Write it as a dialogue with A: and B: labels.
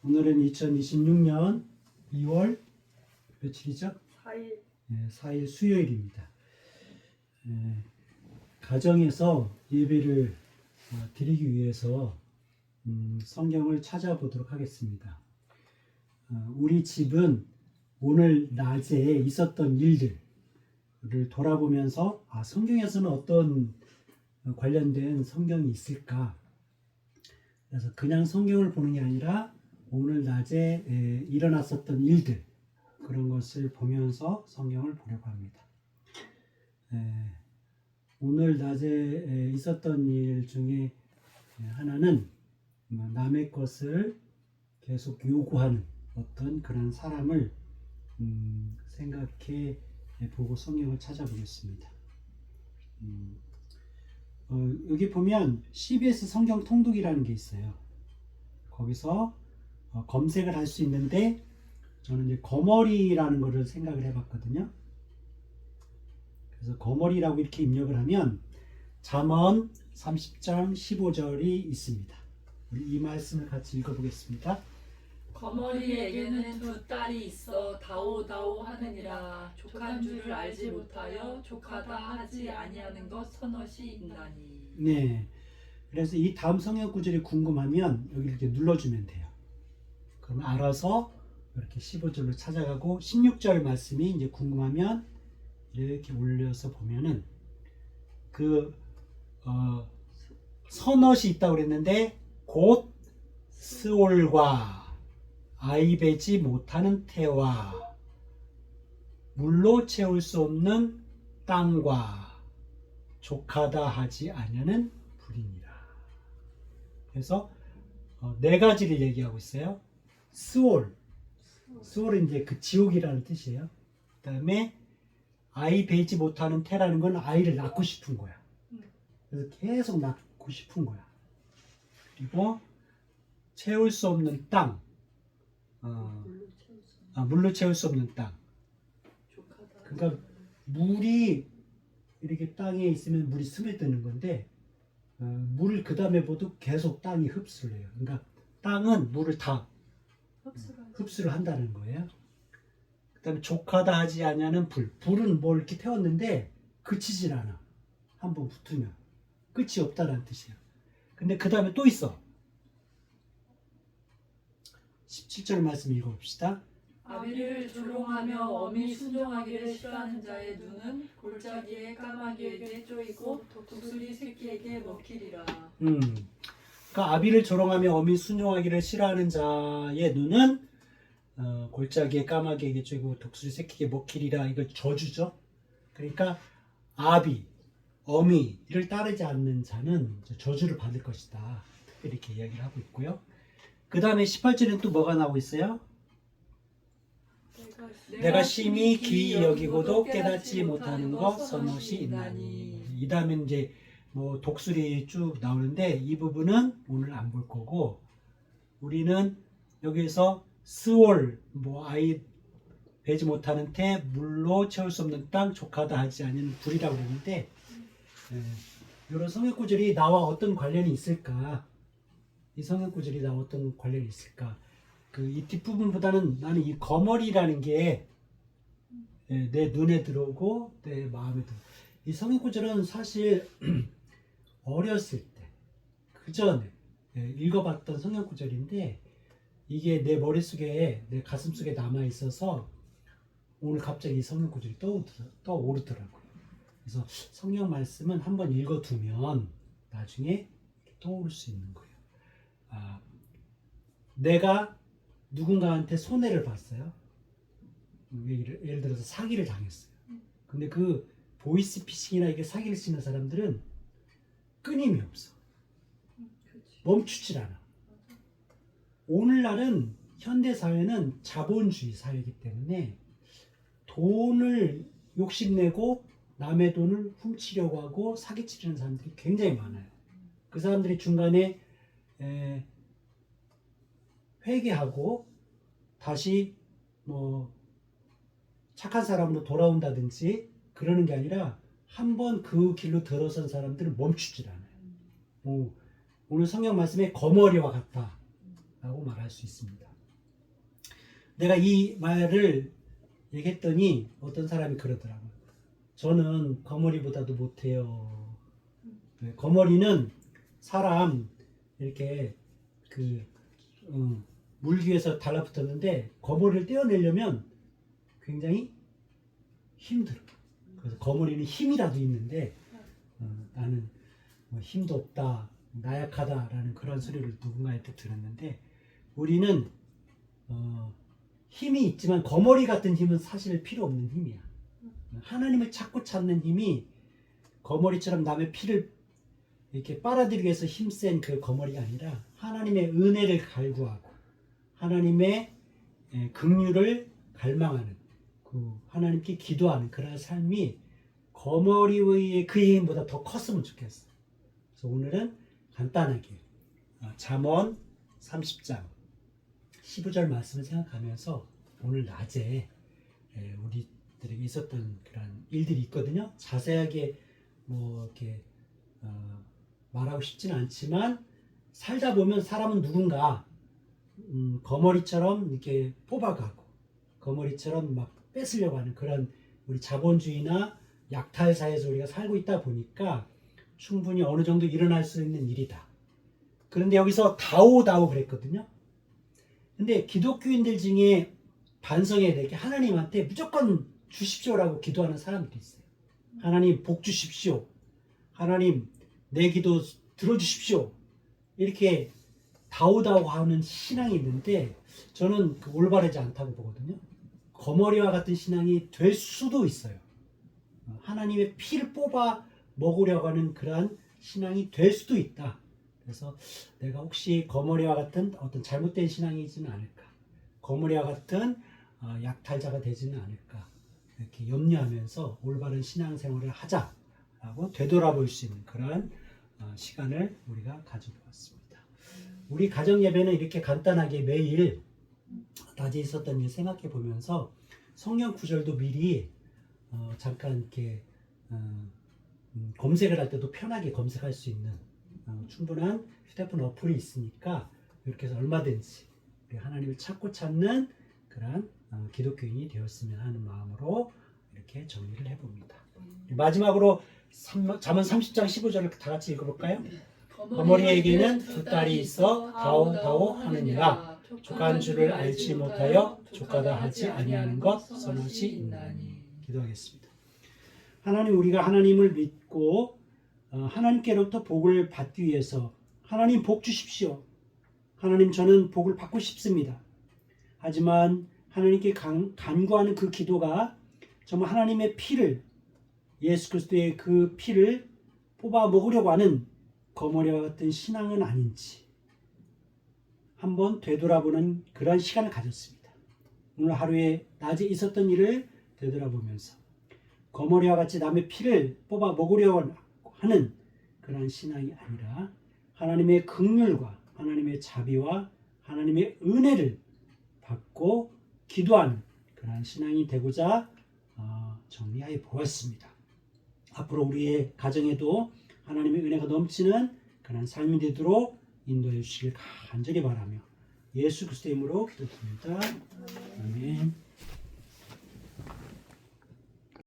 A: 오늘은 2026년 2월 며칠이죠?
B: 4일.
A: 4일 수요일입니다. 가정에서 예배를 드리기 위해서 성경을 찾아보도록 하겠습니다. 우리 집은 오늘 낮에 있었던 일들을 돌아보면서 성경에서는 어떤 관련된 성경이 있을까? 그래서 그냥 성경을 보는 게 아니라 오늘 낮에 일어났었던 일들, 그런 것을 보면서 성경을 보려고 합니다. 오늘 낮에 있었던 일 중에 하나는 남의 것을 계속 요구하는 어떤 그런 사람을 생각해 보고 성경을 찾아보겠습니다. 여기 보면 CBS 성경 통독이라는 게 있어요. 거기서 검색을 할 수 있는데 저는 이제 거머리라는 거를 생각을 해봤거든요. 그래서 거머리라고 이렇게 입력을 하면 잠언 30장 15절이 있습니다. 우리 이 말씀을 같이 읽어보겠습니다.
B: 거머리에게는 두 딸이 있어 다오다오 하느니라. 족한 줄을 알지 못하여 족하다 하지 아니하는 것 서너시 있나니.
A: 네, 그래서 이 다음 성경 구절이 궁금하면 여기 이렇게 눌러주면 돼요. 그러면 알아서 이렇게 15절로 찾아가고 16절 말씀이 이제 궁금하면 이렇게 올려서 보면은 서넛이 있다고 그랬는데 곧 스올과 아이 베지 못하는 태와 물로 채울 수 없는 땅과 족하다 하지 아니하는 불이니라. 그래서 네 가지를 얘기하고 있어요. 스올은 이제 그 지옥이라는 뜻이에요. 그 다음에 아이 베지 못하는 태라는 건 아이를 낳고 싶은 거야. 그래서 계속 낳고 싶은 거야. 그리고 채울 수 없는 땅, 물로 채울 수 없는 땅. 그러니까 물이 이렇게 땅에 있으면 물이 스며드는 건데 물을 그 다음에 봐도 계속 땅이 흡수를 해요. 그러니까 땅은 물을 다 흡수를 한다는 거예요. 그 다음에 족하다 하지 아니하는 불은 뭐 이렇게 태웠는데 그치질 않아. 한번 붙으면 끝이 없다는 뜻이에요. 근데 그 다음에 또 있어. 17절 말씀 읽어봅시다.
B: 아비를 조롱하며 어미 순종하기를 싫어하는 자의 눈은 골짜기에 까마귀에게 쪼이고 독수리 새끼에게 먹히리라.
A: 그러니까 아비를 조롱하며 어미 순종하기를 싫어하는 자의 눈은 골짜기에 까마귀에게 쪼이고 독수리 새끼에게 먹히리라. 이거 저주죠. 그러니까 아비, 어미를 따르지 않는 자는 저주를 받을 것이다. 이렇게 이야기를 하고 있고요. 그 다음에 18절에는 또 뭐가 나오고 있어요? 내가 심히 기이 여기고도 깨닫지 못하는 것 서너시 있나니. 이 다음에 이제 뭐 독수리 쭉 나오는데 이 부분은 오늘 안 볼 거고, 우리는 여기에서 스올, 뭐 아이 베지 못하는 태, 물로 채울 수 없는 땅, 족하다 하지 않는 불이라고 그러는데 이런 성경 구절이 나와 어떤 관련이 있을까? 이 성경 구절이 나와 어떤 관련이 있을까? 이 뒷부분보다는 나는 이 거머리라는 게 내 눈에 들어오고 내 마음에 들어오고, 이 성경 구절은 사실 어렸을 때 그 전에 읽어봤던 성경 구절인데 이게 내 머릿속에 내 가슴속에 남아있어서 오늘 갑자기 이 성경 구절이 떠오르더라고요. 그래서 성경 말씀은 한번 읽어두면 나중에 떠오를 수 있는 거예요. 내가 누군가한테 손해를 봤어요. 예를 들어서 사기를 당했어요. 근데 그 보이스피싱이나 이게 사기를 치는 사람들은 끊임이 없어. 멈추질 않아. 오늘날은 현대사회는 자본주의 사회이기 때문에 돈을 욕심내고 남의 돈을 훔치려고 하고 사기치려는 사람들이 굉장히 많아요. 그 사람들이 중간에 회개하고 다시 뭐 착한 사람으로 돌아온다든지 그러는 게 아니라 한번 그 길로 들어선 사람들은 멈추질 않아요. 오늘 성경 말씀에 거머리와 같다라고 말할 수 있습니다. 내가 이 말을 얘기했더니 어떤 사람이 그러더라고요. 저는 거머리보다도 못해요. 거머리는 사람 이렇게 물귀에서 달라붙었는데 거머리를 떼어내려면 굉장히 힘들어. 그래서 거머리는 힘이라도 있는데 나는 뭐 힘도 없다, 나약하다라는 그런 소리를 누군가한테 들었는데 우리는 힘이 있지만 거머리 같은 힘은 사실 필요 없는 힘이야. 하나님을 찾고 찾는 힘이 거머리처럼 남의 피를 이렇게 빨아들이기 위해서 힘센 그 거머리가 아니라 하나님의 은혜를 갈구하고 하나님의 긍휼을 갈망하는 그 하나님께 기도하는 그런 삶이 거머리의 그 힘보다 더 컸으면 좋겠어. 그래서 오늘은 간단하게 잠언 30장 15절 말씀을 생각하면서 오늘 낮에 우리들에게 있었던 그런 일들이 있거든요. 자세하게 뭐 이렇게 말하고 싶지는 않지만 살다 보면 사람은 누군가 거머리처럼 이렇게 뽑아가고 거머리처럼 막 뺏으려고 하는 그런 우리 자본주의나 약탈 사회에서 우리가 살고 있다 보니까 충분히 어느 정도 일어날 수 있는 일이다. 그런데 여기서 다오다오 그랬거든요. 근데 기독교인들 중에 반성해야 될 게 하나님한테 무조건 주십시오라고 기도하는 사람들이 있어요. 하나님 복 주십시오. 하나님 내 기도 들어주십시오. 이렇게 다오다오 하는 신앙이 있는데 저는 올바르지 않다고 보거든요. 거머리와 같은 신앙이 될 수도 있어요. 하나님의 피를 뽑아 먹으려고 하는 그러한 신앙이 될 수도 있다. 그래서 내가 혹시 거머리와 같은 어떤 잘못된 신앙이지는 않을까, 거머리와 같은 약탈자가 되지는 않을까 이렇게 염려하면서 올바른 신앙생활을 하자라고 되돌아볼 수 있는 그런 시간을 우리가 가져보았습니다. 우리 가정 예배는 이렇게 간단하게 매일 낮에 있었던 일 생각해 보면서 성경 구절도 미리 잠깐 이렇게 검색을 할 때도 편하게 검색할 수 있는 충분한 휴대폰 어플이 있으니까 이렇게 해서 얼마든지 우리 하나님을 찾고 찾는 그런 기독교인이 되었으면 하는 마음으로 이렇게 정리를 해봅니다. 마지막으로 잠언 30장 15절을 다 같이 읽어볼까요? 거머리에게는 두 딸이 있어 다오다오 하느니라. 족한 줄을 알지 못하여 족하다 하지 아니하는 것 선엇이 있나니. 기도하겠습니다. 하나님, 우리가 하나님을 믿고 하나님께로부터 복을 받기 위해서 하나님 복 주십시오. 하나님, 저는 복을 받고 싶습니다. 하지만 하나님께 간구하는 그 기도가 정말 하나님의 피를, 예수 그리스도의 그 피를 뽑아 먹으려고 하는 거머리와 같은 신앙은 아닌지 한번 되돌아보는 그런 시간을 가졌습니다. 오늘 하루에 낮에 있었던 일을 되돌아보면서 거머리와 같이 남의 피를 뽑아 먹으려고 하는 그런 신앙이 아니라 하나님의 긍휼과 하나님의 자비와 하나님의 은혜를 받고 기도하는 그런 신앙이 되고자 정리하여 보았습니다. 앞으로 우리의 가정에도 하나님의 은혜가 넘치는 그런 삶이 되도록 인도해 주시길 간절히 바라며 예수 그리스도의 이름으로 기도드립니다. 아멘.